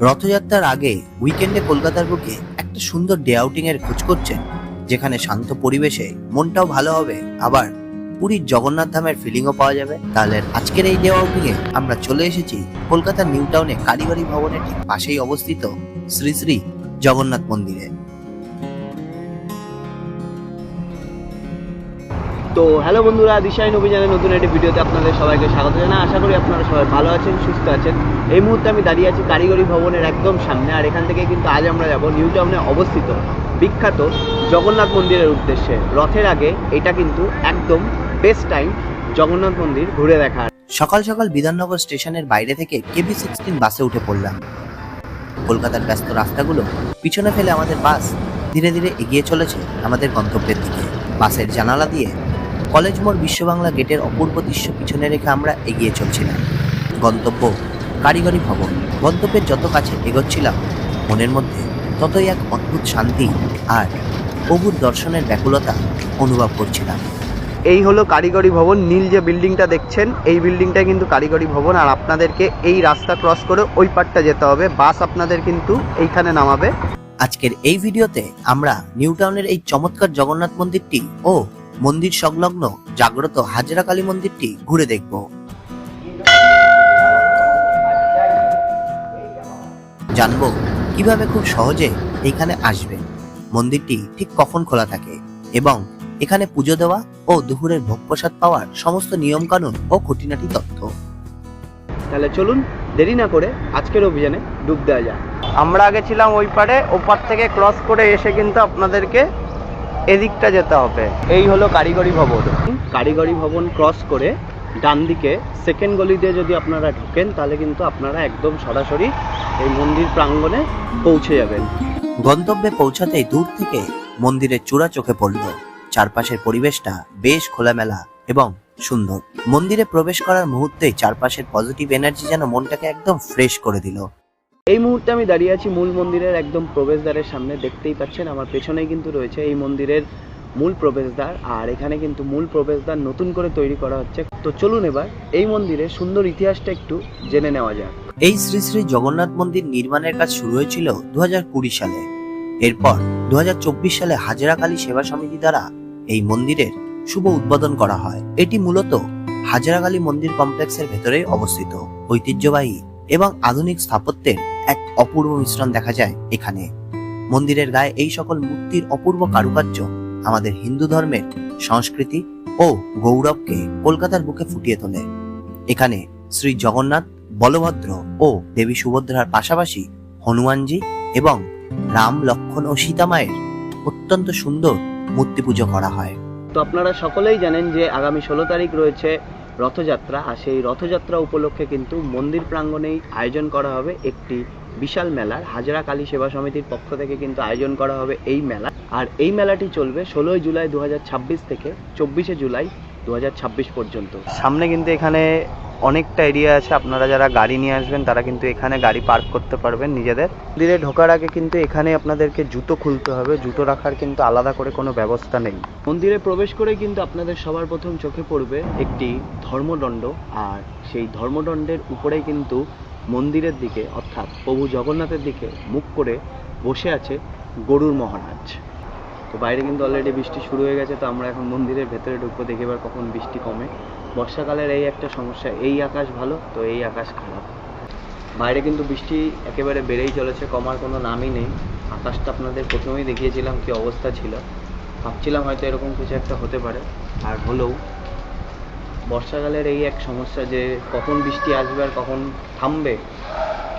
রথযাত্রার আগে উইকেন্ডে কলকাতার বুকে একটা সুন্দর ডে আউটিং এর খোঁজ করছেন, যেখানে শান্ত পরিবেশে মনটাও ভালো হবে, আবার পুরীর জগন্নাথ ধামের ফিলিংও পাওয়া যাবে। তাহলে আজকের এই ডে আউটিং এ আমরা চলে এসেছি কলকাতার নিউ টাউনে কারিগরি ভবনের ঠিক পাশেই অবস্থিত শ্রী শ্রী জগন্নাথ মন্দিরে। তো হ্যালো বন্ধুরা, দিশাইন অভিযানের নতুন একটি ভিডিওতে আপনাদের সবাইকে স্বাগত জানাই। আশা করি আপনারা সবাই ভালো আছেন, সুস্থ আছেন। এই মুহূর্তে আমি দাঁড়িয়ে আছি কারিগরি ভবনের একদম সামনে, আর এখান থেকে কিন্তু আজ আমরা যাব নিউ টাউনে অবস্থিত বিখ্যাত জগন্নাথ মন্দিরের উদ্দেশ্যে। রথের আগে এটা কিন্তু একদম বেস্ট টাইম জগন্নাথ মন্দির ঘুরে দেখার। সকাল সকাল বিধাননগর স্টেশনের বাইরে থেকে KB16 বাসে উঠে পড়লাম। কলকাতার ব্যস্ত রাস্তাগুলো পিছনে ফেলে আমাদের বাস ধীরে ধীরে এগিয়ে চলেছে আমাদের গন্তব্যের দিকে। বাসের জানালা দিয়ে কলেজ মোড় বিশ্ববাংলা গেটের অপূর্ব দৃশ্য পিছনে রেখে আমরা এগিয়ে চলছিলাম। গন্তব্য কারিগরি ভবন। গন্তব্যের যত কাছে এগোচ্ছিলাম, মনের মধ্যে ততই এক অদ্ভুত শান্তি আর প্রভুর দর্শনের ব্যাকুলতা অনুভব করছিলাম। এই হলো কারিগরি ভবন। নীল যে বিল্ডিংটা দেখছেন, এই বিল্ডিংটা কিন্তু কারিগরি ভবন, আর আপনাদেরকে এই রাস্তা ক্রস করে ওই পারটা যেতে হবে। বাস আপনাদের কিন্তু এইখানে নামাবে। আজকের এই ভিডিওতে আমরা নিউ টাউনের এই চমৎকার জগন্নাথ মন্দিরটি ও মন্দির সংলগ্ন জাগ্রত হাজরা কালী মন্দিরটি ঘুরে দেখব। জানবো কিভাবে খুব সহজে এইখানে আসবে, মন্দিরটি ঠিক কখন খোলা থাকে এবং এখানে পুজো দেওয়া ও দুপুরের ভোগ প্রসাদ পাওয়ার সমস্ত নিয়ম কানুন ও খুঁটিনাটি তথ্য। তাহলে চলুন দেরি না করে আজকের অভিযানে ডুব দেওয়া যায়। আমরা আগে ছিলাম ওই পারে, ওপার থেকে ক্রস করে এসে কিন্তু আপনাদেরকে এদিকটা যেতে হবে। এই হলো কারিগরি ভবন। কারিগরি ভবন ক্রস করে ডান দিকে সেকেন্ড গলি দিয়ে যদি আপনারা ঢোকেন, তাহলে কিন্তু আপনারা একদম সরাসরি এই মন্দির প্রাঙ্গণে পৌঁছে যাবেন। গন্তব্যে পৌঁছাতেই দূর থেকে মন্দিরের চূড়া চোখে পড়ল। চারপাশের পরিবেশটা বেশ খোলামেলা এবং সুন্দর। মন্দিরে প্রবেশ করার মুহূর্তেই চারপাশের পজিটিভ এনার্জি যেন মনটাকে একদম ফ্রেশ করে দিল। এই মুহূর্তে আমি দাঁড়িয়ে আছি মূল মন্দিরের একদম প্রবেশদ্বারের সামনে। দেখতেই পাচ্ছেন আমার পেছনেই কিন্তু রয়েছে এই মন্দিরের মূল প্রবেশদ্বার, আর এখানে কিন্তু মূল প্রবেশদ্বার নতুন করে তৈরি করা হচ্ছে। তো চলুন এবার এই মন্দিরের সুন্দর ইতিহাসটা একটু জেনে নেওয়া যাক। এই শ্রী শ্রী জগন্নাথ মন্দির নির্মাণের কাজ শুরু হয়েছিল 2020 সালে। এরপর 2024 সালে হাজরা কালী সেবা সমিতি দ্বারা এই মন্দিরের শুভ উদ্বোধন করা হয়। এটি মূলত হাজরা কালী মন্দির কমপ্লেক্সের ভেতরেই অবস্থিত। ঐতিহ্যবাহী এবং আধুনিক স্থাপত্যের এক অপূর্ব মিশ্রণ দেখা যায় এখানে। মন্দিরের গায়ে এই সকল মূর্তির অপূর্ব কারুকার্য আমাদের হিন্দু ধর্মের সংস্কৃতি ও গৌরবকে কলকাতার বুকে ফুটিয়ে তোলে। এখানে শ্রী জগন্নাথ, বলভদ্র ও দেবী সুভদ্রার পাশাপাশি হনুমানজি এবং রাম, লক্ষ্মণ ও সীতা মায়ের অত্যন্ত সুন্দর মূর্তি পুজো করা হয়। তো আপনারা সকলেই জানেন যে আগামী 16 তারিখ রয়েছে রথযাত্রা, আর সেই রথযাত্রা উপলক্ষে কিন্তু মন্দির প্রাঙ্গণেই আয়োজন করা হবে একটি বিশাল মেলার। হাজরা কালী সেবা সমিতির পক্ষ থেকে কিন্তু আয়োজন করা হবে এই মেলা, আর এই মেলাটি চলবে 16 জুলাই 2026 থেকে 24 জুলাই 2026 পর্যন্ত। সামনে কিন্তু এখানে অনেকটা এরিয়া আছে, আপনারা যারা গাড়ি নিয়ে আসবেন তারা কিন্তু এখানে গাড়ি পার্ক করতে পারবেন নিজেদের। মন্দিরে ঢোকার আগে কিন্তু এখানে আপনাদেরকে জুতো খুলতে হবে, জুতো রাখার কিন্তু আলাদা করে কোনো ব্যবস্থা নেই। মন্দিরে প্রবেশ করে কিন্তু আপনাদের সবার প্রথম চোখে পড়বে একটি ধর্মদণ্ড, আর সেই ধর্মদণ্ডের উপরেই কিন্তু মন্দিরের দিকে অর্থাৎ প্রভু জগন্নাথের দিকে মুখ করে বসে আছে গরুর মহারাজ। তো বাইরে কিন্তু অলরেডি বৃষ্টি শুরু হয়ে গেছে, তো আমরা এখন মন্দিরের ভেতরে ঢুকবো, দেখি এবার কখন বৃষ্টি কমে। বর্ষাকালের এই একটা সমস্যা, এই আকাশ ভালো তো এই আকাশ খারাপ। বাইরে কিন্তু বৃষ্টি একেবারে বেড়েই চলেছে, কমার কোনো নামই নেই। আকাশটা আপনাদের প্রথমেই দেখিয়েছিলাম কি অবস্থা ছিল, ভাবছিলাম হয়তো এরকম কিছু একটা হতে পারে, আর হলেও। বর্ষাকালের এই এক সমস্যা যে কখন বৃষ্টি আসবে আর কখন থামবে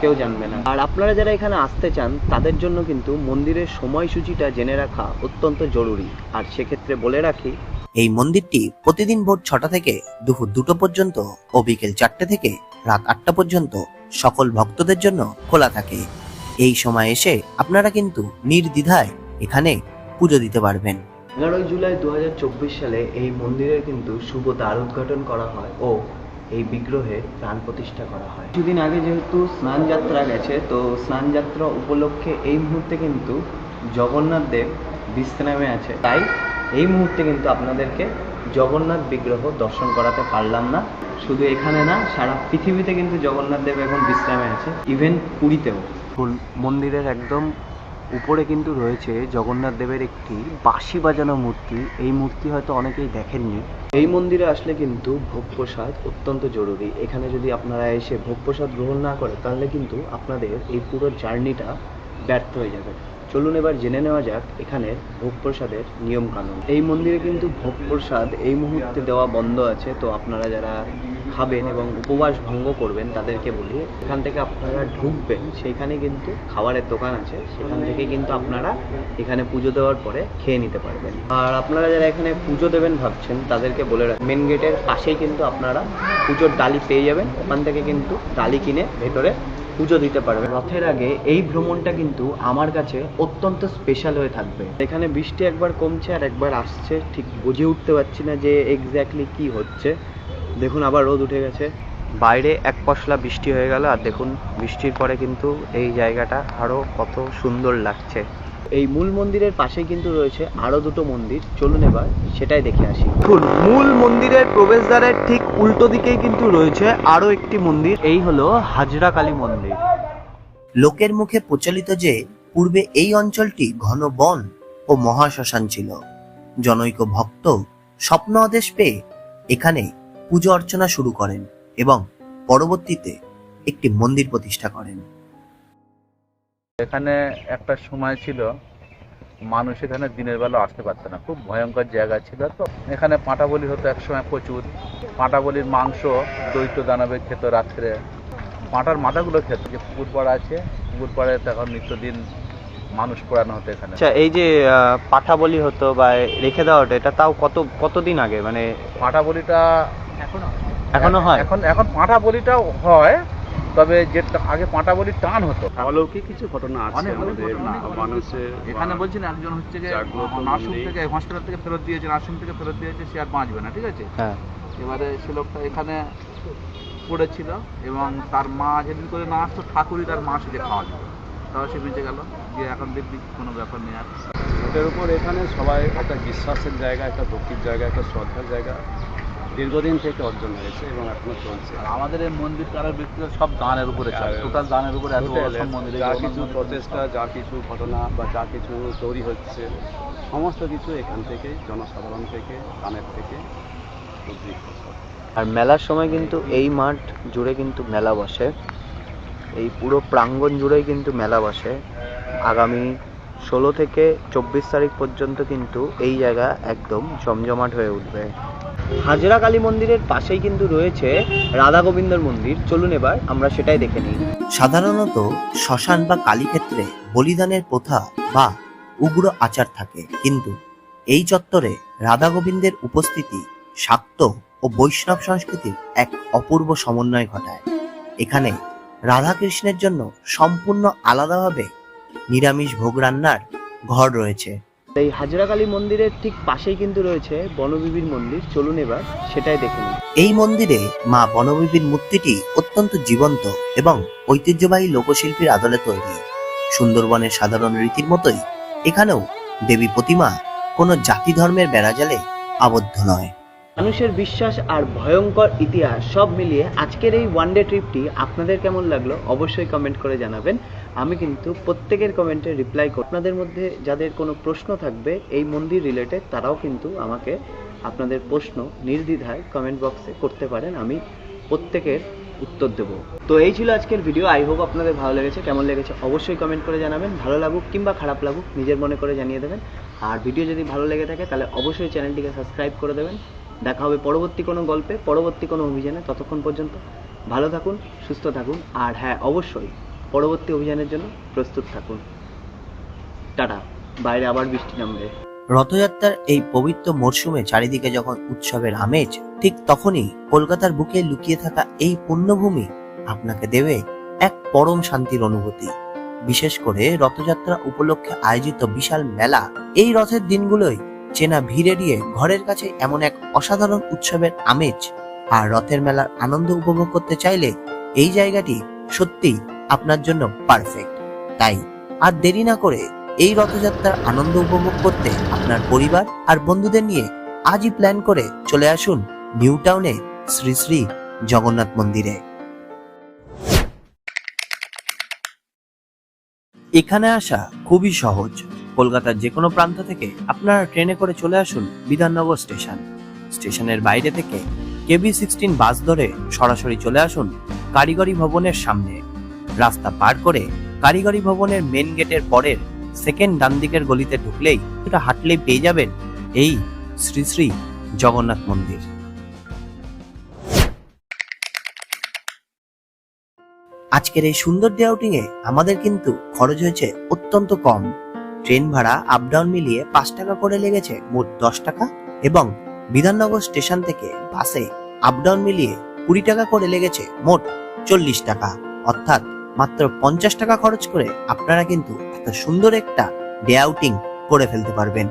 কেউ জানবে না। আর আপনারা যারা এখানে আসতে চান তাদের জন্য কিন্তু মন্দিরের সময়সূচিটা জেনে রাখা অত্যন্ত জরুরি। আর সেক্ষেত্রে বলে রাখি, এই মন্দিরটি প্রতিদিন ভোর 6টা থেকে দুপুর 2টো পর্যন্ত ও বিকেল 4টে থেকে রাত 8টা পর্যন্ত সকল ভক্তদের জন্য খোলা থাকে। এই সময় এসে আপনারা কিন্তু নির্দ্বিধায় এখানে পুজো দিতে পারবেন। 11 জুলাই 2024 সালে এই মন্দিরের কিন্তু শুভ দ্বার উদ্ঘাটন করা হয় ও এই বিগ্রহে প্রাণ প্রতিষ্ঠা করা হয়। কিছুদিন আগে যেহেতু স্নান যাত্রা গেছে, তো স্নান যাত্রা উপলক্ষে এই মুহূর্তে কিন্তু জগন্নাথ দেব বিশ্রামে আছে, তাই এই মুহূর্তে কিন্তু আপনাদেরকে জগন্নাথ বিগ্রহ দর্শন করাতে পারলাম না। শুধু এখানে না, সারা পৃথিবীতে কিন্তু জগন্নাথ দেব এখন বিশ্রামে আছে, ইভেন পুরীতেও। মন্দিরের একদম উপরে কিন্তু রয়েছে জগন্নাথ দেবের একটি বাঁশি বাজানো মূর্তি। এই মূর্তি হয়তো অনেকেই দেখেননি। এই মন্দিরে আসলে কিন্তু ভোগ প্রসাদ অত্যন্ত জরুরি। এখানে যদি আপনারা এসে ভোগ প্রসাদ গ্রহণ না করে তাহলে কিন্তু আপনাদের এই পুরো জার্নিটা ব্যর্থ হয়ে যাবে। চলুন এবার জেনে নেওয়া যাক এখানে ভোগ প্রসাদের নিয়ম কানুন। এই মন্দিরে কিন্তু ভোগ প্রসাদ এই মুহূর্তে দেওয়া বন্ধ আছে। তো আপনারা যারা খাবেন এবং উপবাস ভঙ্গ করবেন তাদেরকে বলি, এখান থেকে আপনারা ঢুকবেন সেইখানে কিন্তু খাবারের দোকান আছে, সেখান থেকে কিন্তু আপনারা এখানে পুজো দেওয়ার পরে খেয়ে নিতে পারবেন। আর আপনারা যারা এখানে পুজো দেবেন ভাবছেন তাদেরকে বলে রাখেন, মেন গেটের পাশেই কিন্তু আপনারা পুজোর ডালি পেয়ে যাবেন। ওখান থেকে কিন্তু ডালি কিনে ভেতরে পুজো দিতে পারবে। রথের আগে এই ভ্রমণটা কিন্তু আমার কাছে অত্যন্ত স্পেশাল হয়ে থাকবে। এখানে বৃষ্টি একবার কমছে আর একবার আসছে, ঠিক বুঝে উঠতে পারছি না যে এক্স্যাক্টলি কি হচ্ছে। দেখুন আবার রোদ উঠে গেছে, বাইরে এক পশলা বৃষ্টি হয়ে গেল, আর দেখুন বৃষ্টির পরে কিন্তু এই জায়গাটা আরো কত সুন্দর লাগছে। এই মূল মন্দিরের পাশেই কিন্তু রয়েছে আরো দুটো মন্দির, চলুন এবার সেটাই দেখে আসি। মূল মন্দিরের প্রবেশদ্বারের ঠিক উল্টো দিকেই কিন্তু রয়েছে আরো একটি মন্দির, এই হলো হাজরা কালী মন্দির। লোকের মুখে প্রচলিত যে পূর্বে এই অঞ্চলটি ঘন বন ও মহাশ্মশান ছিল। জনৈক ভক্ত স্বপ্ন আদেশ পেয়ে এখানে পুজো অর্চনা শুরু করেন এবং পরবর্তীতে একটি মন্দির প্রতিষ্ঠা করেন। এখানে একটা সময় ছিল মানুষ এখানে দিনের বেলা আসতে পারতো না, খুব ভয়ঙ্কর জায়গা ছিল। তো এখানে পাঁটা বলি হতো একসময় প্রচুর। পাঁটা বলির মাংস দৈত্য দানবে খেত রাত্রে, পাঁটার মাথাগুলো খেত। যে পুকুর পাড় আছে, পুকুর পাড়ে তখন নিত্যদিন মানুষ পোড়ানো হতো এখানে। আচ্ছা, এই যে পাঠা বলি হতো বা রেখে দেওয়াটা, এটা তাও কতদিন আগে? মানে পাঁটা বলিটা এখনো হয়? এখন পাঁটা বলিটাও হয়, তবে যে আগে পাঁটা বলির টান হতো। অলৌকিক কিছু ঘটনা আছে আমাদের মানুষের। এখানে বলছি না, একজন হচ্ছে যে নার্সিং থেকে হসপিটাল থেকে ফেরত দিয়েছে, নার্সিং থেকে ফেরত দিয়েছে, সে আর বাঁচবে না, ঠিক আছে। হ্যাঁ। এবারে সে লোকটা এখানে পড়েছিল এবং তার মা যেদিন করে না আসতো, ঠাকুরই তার মা সেজে খাওয়া দিত, তাও সে বেঁচে গেল। যে এখন দেখবি কোনো ব্যাপার নেই আর। এটার উপর এখানে সবাই একটা বিশ্বাসের জায়গা, একটা ভক্তির জায়গা, একটা শ্রদ্ধার জায়গা দীর্ঘদিন থেকে অর্জন হয়েছে এবং এখনো চলছে। আর আমাদের এই মন্দির কারার ব্যক্তিরা সব দানের উপরে চায়, টোটাল দানের উপরে এত সব মন্দিরে যা কিছু প্রচেষ্টা, যা কিছু ঘটনা বা যা কিছু তৈরি হচ্ছে, সমস্ত কিছু এখান থেকে, জনসাধারণ থেকে, দানের থেকে উদ্বৃত্ত। আর মেলার সময় কিন্তু এই মাঠ জুড়ে কিন্তু মেলা বসে, এই পুরো প্রাঙ্গণ জুড়েই কিন্তু মেলা বসে। আগামী 16 থেকে 24 তারিখ পর্যন্ত কিন্তু এই জায়গা একদম জমজমাট হয়ে উঠবে। হাজরা কালী মন্দিরের পাশেই কিন্তু রয়েছে রাধা গোবিন্দর মন্দির, চলুন এবার আমরা সেটাই দেখে নিই। সাধারণত শ্মশান বা কালীক্ষেত্রে বলিদানের প্রথা বা উগ্র আচার থাকে, কিন্তু এই চত্বরে রাধা গোবিন্দের উপস্থিতি শাক্ত ও বৈষ্ণব সংস্কৃতির এক অপূর্ব সমন্বয় ঘটায়। এখানে রাধা কৃষ্ণের জন্য সম্পূর্ণ আলাদাভাবে নিরামিষ ভোগ রান্নার ঘর রয়েছে। এই হাজরা কালী মন্দিরের ঠিক পাশেই কিন্তু রয়েছে বনবিবির মন্দির, চলুন এবার সেটাই দেখে নিই। এই মন্দিরে মা বনবিবির মূর্তিটি অত্যন্ত জীবন্ত এবং ঐতিহ্যবাহী লোকশিল্পীর আদলে তৈরি। সুন্দরবনের সাধারণ রীতির মতোই এখানেও দেবী প্রতিমা কোনো জাতি ধর্মের বেড়াজালে আবদ্ধ নয়। মানুষের বিশ্বাস আর ভয়ঙ্কর ইতিহাস সব মিলিয়ে আজকের এই ওয়ানডে ট্রিপটি আপনাদের কেমন লাগলো অবশ্যই কমেন্ট করে জানাবেন। আমি কিন্তু প্রত্যেকের কমেন্টে রিপ্লাই করব। আপনাদের মধ্যে যাদের কোনো প্রশ্ন থাকবে এই মন্দির রিলেটেড, তারাও কিন্তু আমাকে আপনাদের প্রশ্ন নির্দ্বিধায় কমেন্ট বক্সে করতে পারেন, আমি প্রত্যেকের উত্তর দেব। তো এই ছিল আজকের ভিডিও। আই হোপ আপনাদের ভালো লেগেছে। কেমন লেগেছে অবশ্যই কমেন্ট করে জানাবেন। ভালো লাগুক কিংবা খারাপ লাগুক নিজের মনে করে জানিয়ে দেবেন। আর ভিডিও যদি ভালো লেগে থাকে তাহলে অবশ্যই চ্যানেলটিকে সাবস্ক্রাইব করে দেবেন। দেখা হবে পরবর্তী কোনো গল্পে, পরবর্তী কোনো অভিযানে। ততক্ষণ পর্যন্ত ভালো থাকুন, সুস্থ থাকুন, আর হ্যাঁ অবশ্যই পরবর্তী অভিযানের জন্য প্রস্তুত থাকুন। টাটা। বাইরে আবার বৃষ্টি নামবে। রথযাত্রার এই পবিত্র মরশুমে চারিদিকে যখন উৎসবের আমেজ, ঠিক তখনই কলকাতার বুকে লুকিয়ে থাকা এই পুণ্যভূমি আপনাকে দেবে এক পরম শান্তির অনুভূতি। বিশেষ করে রথযাত্রা উপলক্ষে আয়োজিত বিশাল মেলা, এই রথের দিনগুলোই চেনা ভিড় এড়িয়ে ঘরের কাছে এমন এক অসাধারণ উৎসবের আমেজ আর রথের মেলার আনন্দ উপভোগ করতে চাইলে এই জায়গাটি সত্যিই আপনার জন্য পারফেক্ট। তাই আর দেরি না করে এই রথযাত্রার আনন্দ উপভোগ করতে আপনার পরিবার আর বন্ধুদের নিয়ে আজই প্ল্যান করে চলে আসুন নিউ টাউনে শ্রী শ্রী জগন্নাথ মন্দিরে। এখানে আসা খুবই সহজ। কলকাতার যে কোনো প্রান্ত থেকে আপনারা ট্রেনে করে চলে আসুন বিধাননগর স্টেশন। স্টেশনের বাইরে থেকে KB16 বাস ধরে সরাসরি চলে আসুন কারিগরি ভবনের সামনে। রাস্তা পার করে কারিগরি ভবনের মেন গেটের পরের সেকেন্ড ডান দিকের গলিতে ঢুকলেই এটা হাঁটলেই পেয়ে যাবেন এই শ্রী শ্রী জগন্নাথ মন্দির। আজকের এই সুন্দর ডে আউটিং এ আমাদের কিন্তু খরচ হয়েছে অত্যন্ত কম। ট্রেন ভাড়া আপ ডাউন মিলিয়ে 5 টাকা করে লেগেছে, মোট 10 টাকা, এবং বিধাননগর স্টেশন থেকে বাসে আপ ডাউন মিলিয়ে 20 টাকা করে লেগেছে, মোট 40 টাকা। অর্থাৎ মাত্র 50 টাকা খরচ করে আপনারা কিন্তু এত সুন্দর একটা ডে আউটিং করে ফেলতে পারবেন।